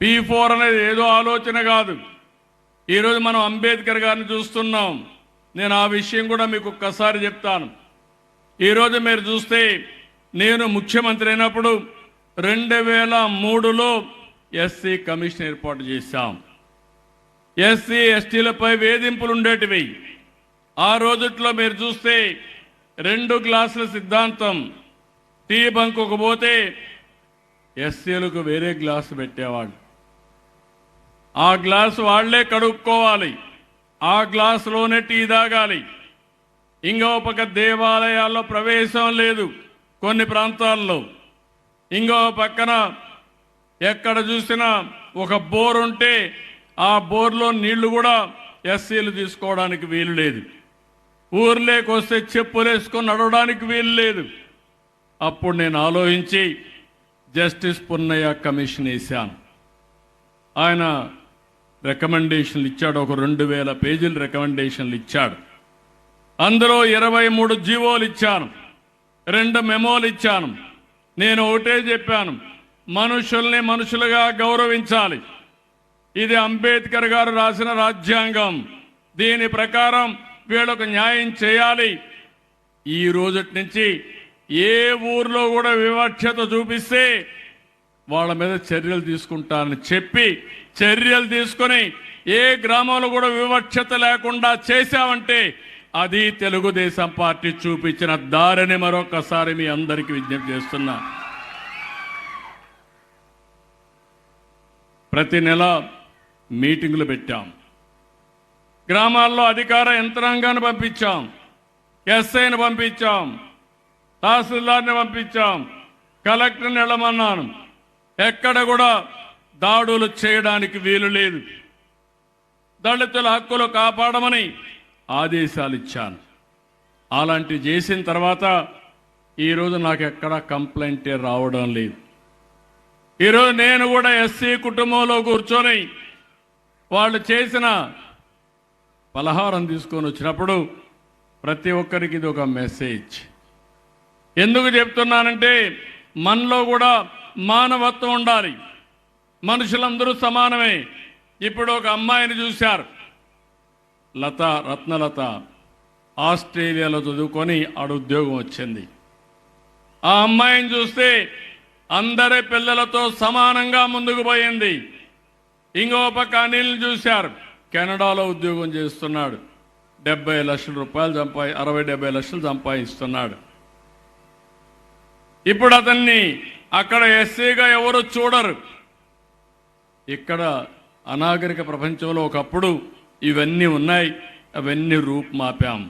P4 అనేది ఏదో ఆలోచన కాదు. ఈరోజు మనం అంబేద్కర్ గారిని చూస్తున్నాం. నేను ఆ విషయం కూడా మీకు ఒక్కసారి చెప్తాను. ఈరోజు మీరు చూస్తే నేను ముఖ్యమంత్రి అయినప్పుడు 2003లో ఎస్సీ కమిషన్ ఏర్పాటు చేశాం. ఎస్సీ ఎస్టీలపై వేధింపులు ఉండేటివి. ఆ రోజుట్లో మీరు చూస్తే 2 గ్లాసుల సిద్ధాంతం, టీ బంకుకు పోతే ఎస్సీలకు వేరే గ్లాసు పెట్టేవాళ్ళు. ఆ గ్లాసు వాళ్లే కడుక్కోవాలి, ఆ గ్లాసులోనే టీ తాగాలి. ఇంకో పక్క దేవాలయాల్లో ప్రవేశం లేదు కొన్ని ప్రాంతాల్లో. ఇంకో పక్కన ఎక్కడ చూసినా ఒక బోర్ ఉంటే ఆ బోర్లో నీళ్లు కూడా ఎస్సీలు తీసుకోవడానికి వీలు లేదు. ఊర్లోకి వస్తే చెప్పులు వేసుకొని నడవడానికి వీలు లేదు. అప్పుడు నేను ఆలోచించి జస్టిస్ పున్నయ్య కమిషన్ వేశాను. ఆయన రికమెండేషన్లు ఇచ్చాడు. ఒక 2000 పేజీల రికమెండేషన్లు ఇచ్చాడు. అందులో 23 జీవోలు ఇచ్చాను, 2 మెమోలు ఇచ్చాను. నేను ఒకటే చెప్పాను, మనుషుల్ని మనుషులుగా గౌరవించాలి. ఇది అంబేద్కర్ గారు రాసిన రాజ్యాంగం. దీని ప్రకారం వీళ్ళకు న్యాయం చేయాలి. ఈ రోజటి నుంచి ఏ ఊర్లో కూడా వివక్షత చూపిస్తే వాళ్ళ మీద చర్యలు తీసుకుంటానని చెప్పి చర్యలు తీసుకొని ఏ గ్రామంలో కూడా వివక్షత లేకుండా చేశామంటే అది తెలుగుదేశం పార్టీ చూపించిన దారిని మరొకసారి మీ అందరికీ విజ్ఞప్తి చేస్తున్నా. ప్రతి నెల మీటింగులు పెట్టాం. గ్రామాల్లో అధికార యంత్రాంగాన్ని పంపించాం, ఎస్ఐని పంపించాం, తహసీల్దార్ని పంపించాం, కలెక్టర్ని వెళ్ళమన్నాను. ఎక్కడ కూడా దాడులు చేయడానికి వీలు లేదు. దళితుల హక్కులు కాపాడమని ఆదేశాలు ఇచ్చాను. అలాంటివి చేసిన తర్వాత ఈరోజు నాకు ఎక్కడ కంప్లైంటే రావడం లేదు. ఈరోజు నేను కూడా ఎస్సీ కుటుంబంలో కూర్చొని వాళ్ళు చేసిన పలహారం తీసుకొని వచ్చినప్పుడు ప్రతి ఒక్కరికి ఇది ఒక మెసేజ్. ఎందుకు చెప్తున్నానంటే మనలో కూడా మానవత్వం ఉండాలి. మనుషులందరూ సమానమే. ఇప్పుడు ఒక అమ్మాయిని చూశారు, రత్నలత, ఆస్ట్రేలియాలో చదువుకొని ఆడ ఉద్యోగం వచ్చింది. ఆ అమ్మాయిని చూస్తే అందరి పిల్లలతో సమానంగా ముందుకు పోయింది. ఇంకో పక్క అనిల్ని చూశారు, కెనడాలో ఉద్యోగం చేస్తున్నాడు, 70 లక్షల రూపాయలు 60-70 లక్షలు సంపాదిస్తున్నాడు. ఇప్పుడు అతన్ని అక్కడ ఎస్సీగా ఎవరు చూడరు. ఇక్కడ అనాగరిక ప్రపంచంలో ఒకప్పుడు ఇవన్నీ ఉన్నాయి, అవన్నీ రూపుమాపాం.